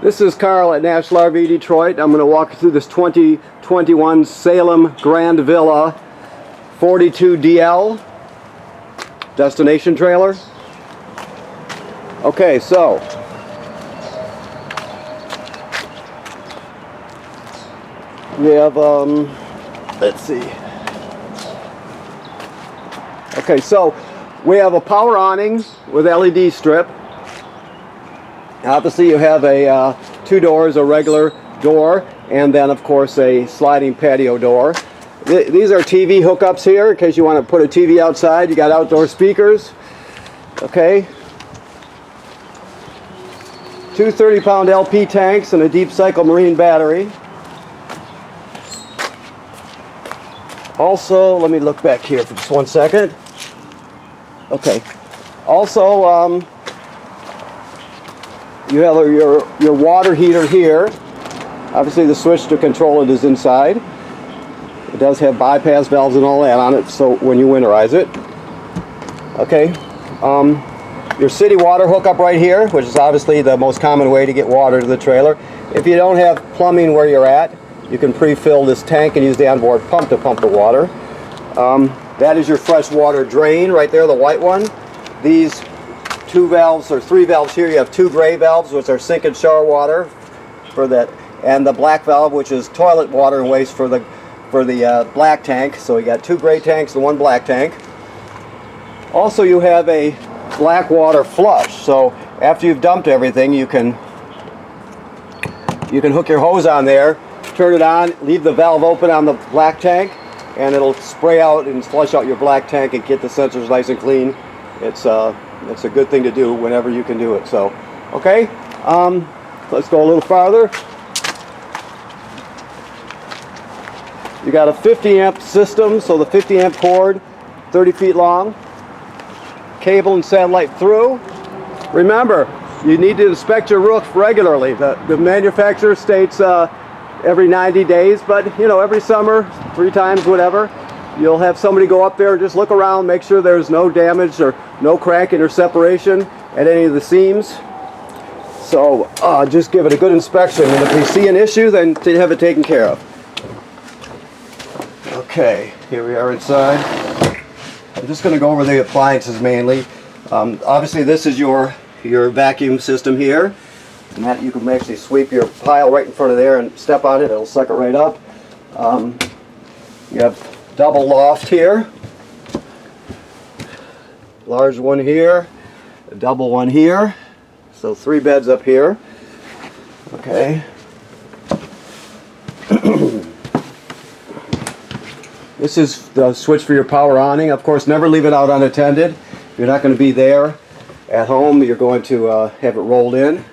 This is Carl at National RV Detroit. I'm going to walk you through this 2021 Salem Grand Villa 42DL destination trailer. Okay, so we have, let's see. Okay, so we have a power awning with LED strip. Obviously you have a two doors, a regular door, and then of course a sliding patio door. These are TV hookups here in case you want to put a TV outside. You got outdoor speakers. Okay. Two 30-pound LP tanks and a deep cycle marine battery. Also, let me look back here for just one second. Okay. Also, you have your water heater here. Obviously the switch to control it is inside. It does have bypass valves and all that on it, so when you winterize it. Okay. Your city water hookup right here, which is obviously the most common way to get water to the trailer. If you don't have plumbing where you're at, you can pre-fill this tank and use the onboard pump to pump the water. That is your fresh water drain right there, the white one. These two valves or three valves here. You have two gray valves, which are sink and shower water for that, and the black valve, which is toilet water and waste for the black tank. So you got two gray tanks and one black tank. Also, you have a black water flush. So after you've dumped everything, you can hook your hose on there, turn it on, leave the valve open on the black tank, and it'll spray out and flush out your black tank and get the sensors nice and clean. It's a good thing to do whenever you can do it. So, okay, let's go a little farther. You got a 50 amp system, so the 50 amp cord, 30 feet long, cable and satellite through. Remember, you need to inspect your roof regularly. The manufacturer states every 90 days, but you know, every summer, 3 times, whatever. You'll have somebody go up there and just look around, make sure there's no damage or no cracking or separation at any of the seams. So just give it a good inspection, and if you see an issue, then to have it taken care of. Okay, here we are inside. I'm just going to go over the appliances mainly. Obviously this is your vacuum system here, and that you can actually sweep your pile right in front of there and step on it, it'll suck it right up. You have double loft here, large one here, a double one here, so 3 beds up here. Okay. This is the switch for your power awning. Of course, never leave it out unattended. If you're not going to be there at home, you're going to have it rolled in.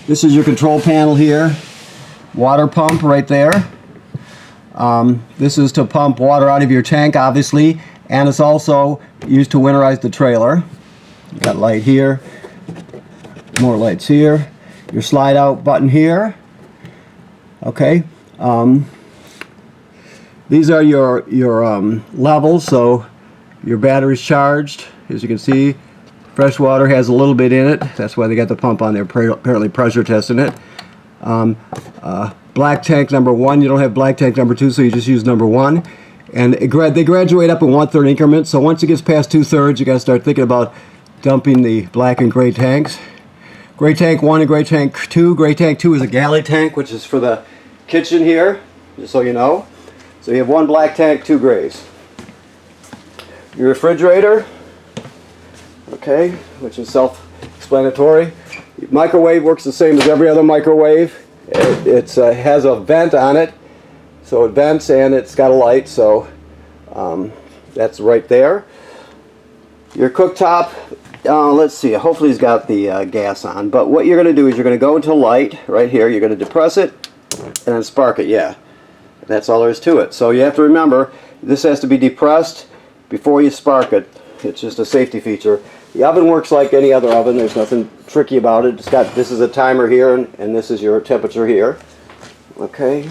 This is your control panel here, water pump right there. This is to pump water out of your tank, obviously, and it's also used to winterize the trailer. You got light here, more lights here. Your slide out button here. Okay. These are your levels. So your battery's charged. As you can see, fresh water has a little bit in it. That's why they got the pump on there, apparently pressure testing it. Black tank number 1, you don't have black tank number 2, so you just use number 1. And they graduate up in 1/3 increments, so once it gets past 2/3, you got to start thinking about dumping the black and gray tanks. Gray tank 1 and gray tank 2. Gray tank 2 is a galley tank, which is for the kitchen here, just so you know. So you have 1 black tank, 2 grays. Your refrigerator, okay, which is self-explanatory. Microwave works the same as every other microwave. It has a vent on it, so it vents and it's got a light, so that's right there. Your cooktop, let's see, hopefully it's got the gas on, but what you're going to do is you're going to go into light right here, you're going to depress it and then spark it, yeah. That's all there is to it. So you have to remember, this has to be depressed before you spark it. It's just a safety feature. The oven works like any other oven. There's nothing tricky about it. It's got, this is a timer here, and this is your temperature here. Okay.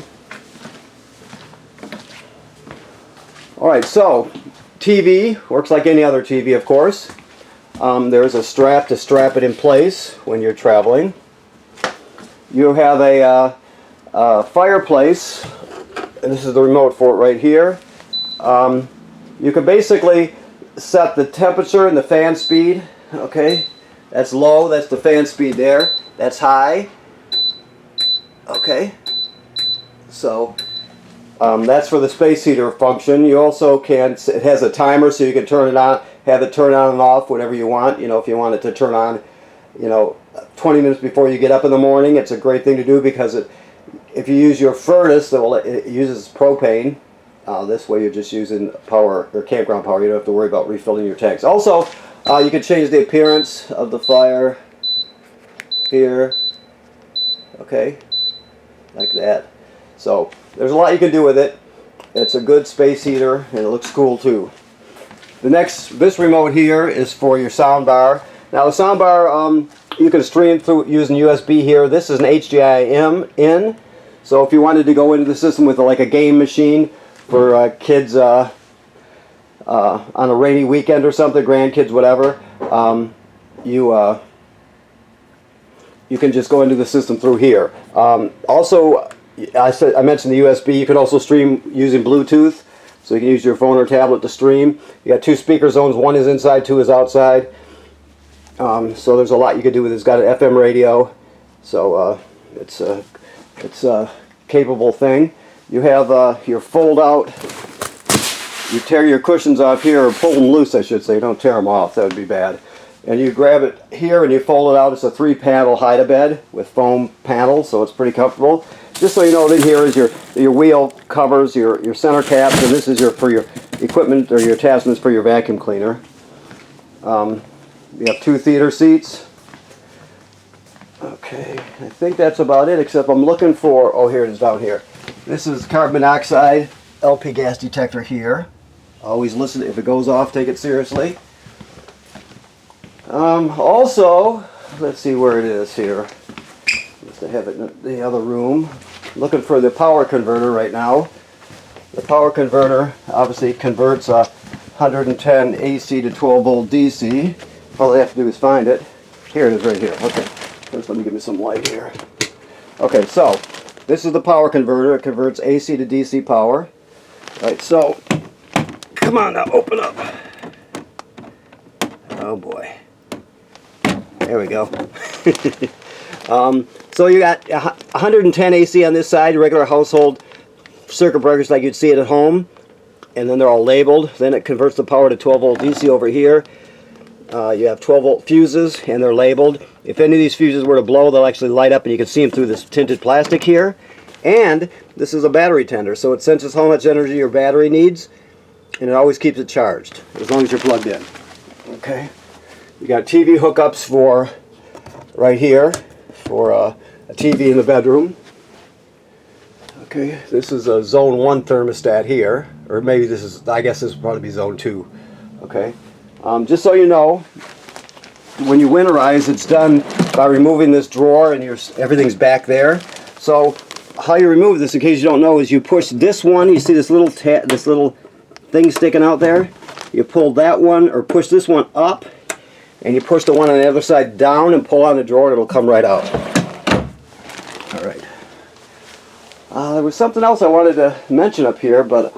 Alright, so TV works like any other TV, of course. There's a strap to strap it in place when you're traveling. you have a fireplace, and this is the remote for it right here. You can basically set the temperature and the fan speed. Okay, that's low, that's the fan speed there. That's high. Okay, so that's for the space heater function. You also can, it has a timer, so you can turn it on, have it turn on and off whatever you want. You know, if you want it to turn on, you know, 20 minutes before you get up in the morning, it's a great thing to do, because if you use your furnace, it uses propane. This way you're just using power, or campground power. You don't have to worry about refilling your tanks. Also, you can change the appearance of the fire here. Okay, like that. So there's a lot you can do with it. It's a good space heater, and it looks cool too. This remote here is for your sound bar. Now the sound bar, you can stream through using USB here. This is an HDMI in. So if you wanted to go into the system with like a game machine for kids on a rainy weekend or something, grandkids, whatever, you can just go into the system through here. Also, I mentioned the USB. You can also stream using Bluetooth, so you can use your phone or tablet to stream. You got 2 speaker zones. 1 is inside, 2 is outside. So there's a lot you can do with it. It's got an FM radio, so it's a capable thing. You have your fold out. You tear your cushions off here, or pull them loose, I should say. Don't tear them off. That would be bad. And you grab it here and you fold it out. It's a 3-panel hide-a-bed with foam panels, so it's pretty comfortable. Just so you know, in here is your wheel covers, your center caps, and this is for your equipment or your attachments for your vacuum cleaner. You have 2 theater seats. Okay, I think that's about it, except I'm looking for, oh, here it is down here. This is carbon monoxide LP gas detector here. Always listen, if it goes off, take it seriously. Also, let's see where it is here. I have it in the other room. Looking for the power converter right now. The power converter obviously converts 110 AC to 12 volt DC. All I have to do is find it. Here it is right here. Okay, first let me give me some light here. Okay, so this is the power converter. It converts AC to DC power. All right, so come on now, open up. Oh boy. There we go. So you got 110 AC on this side, regular household circuit breakers like you'd see it at home, and then they're all labeled. Then it converts the power to 12 volt DC over here. You have 12 volt fuses, and they're labeled. If any of these fuses were to blow, they'll actually light up, and you can see them through this tinted plastic here. And this is a battery tender, so it senses how much energy your battery needs, and it always keeps it charged as long as you're plugged in. Okay. You got TV hookups for right here for a TV in the bedroom. Okay, this is a zone 1 thermostat here, or maybe this is, I guess this would probably be zone 2. Okay, just so you know, when you winterize, it's done by removing this drawer, and everything's back there. So how you remove this, in case you don't know, is you push this one. You see this little thing sticking out there? You pull that one, or push this one up, and you push the one on the other side down and pull on the drawer, and it'll come right out. All right. There was something else I wanted to mention up here, but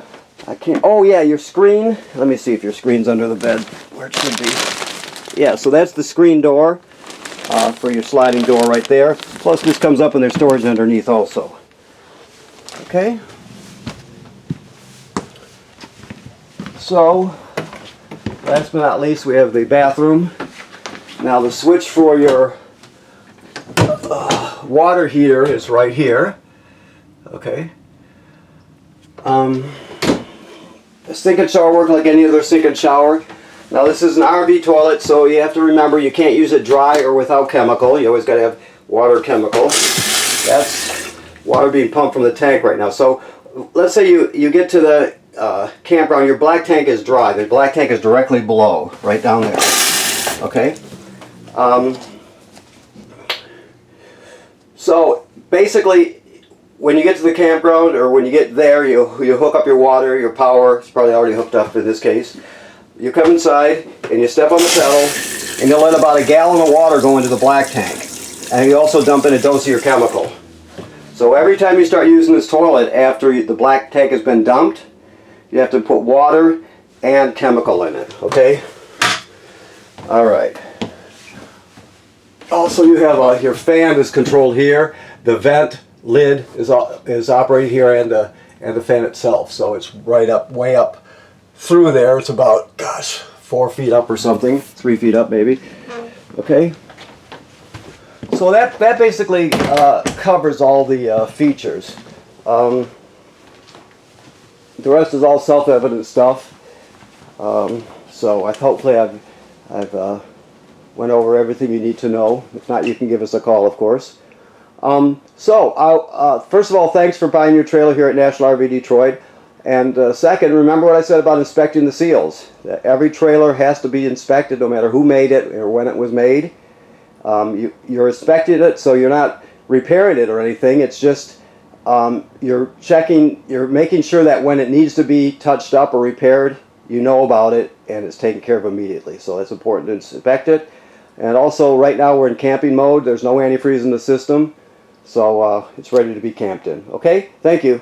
I can't. Oh yeah, your screen. Let me see if your screen's under the bed, where it should be. Yeah, so that's the screen door for your sliding door right there. Plus this comes up and there's storage underneath also. Okay. So, last but not least, we have the bathroom. Now the switch for your water heater is right here. Okay. The sink and shower work like any other sink and shower. Now this is an RV toilet, so you have to remember you can't use it dry or without chemical. You always got to have water chemical. That's water being pumped from the tank right now. So let's say you get to the campground, your black tank is dry. The black tank is directly below, right down there. Okay. So basically, when you get to the campground, or when you get there, you hook up your water, your power. It's probably already hooked up in this case. You come inside and you step on the pedal, and you'll let about a gallon of water go into the black tank. And you also dump in a dose of your chemical. So every time you start using this toilet after the black tank has been dumped, you have to put water and chemical in it, okay? All right. Also, you have your fan is controlled here. The vent lid is operating here, and the fan itself. So it's right up, way up through there. It's about, gosh, 4 feet up or something, 3 feet up maybe. Okay. So that basically covers all the features. The rest is all self-evident stuff. So hopefully I've went over everything you need to know. If not, you can give us a call, of course. First of all, thanks for buying your trailer here at National RV Detroit. And second, remember what I said about inspecting the seals. Every trailer has to be inspected, no matter who made it or when it was made. You're inspecting it, so you're not repairing it or anything. It's just you're making sure that when it needs to be touched up or repaired, you know about it and it's taken care of immediately. So it's important to inspect it. And also, right now we're in camping mode. There's no antifreeze in the system, so it's ready to be camped in. Okay? Thank you.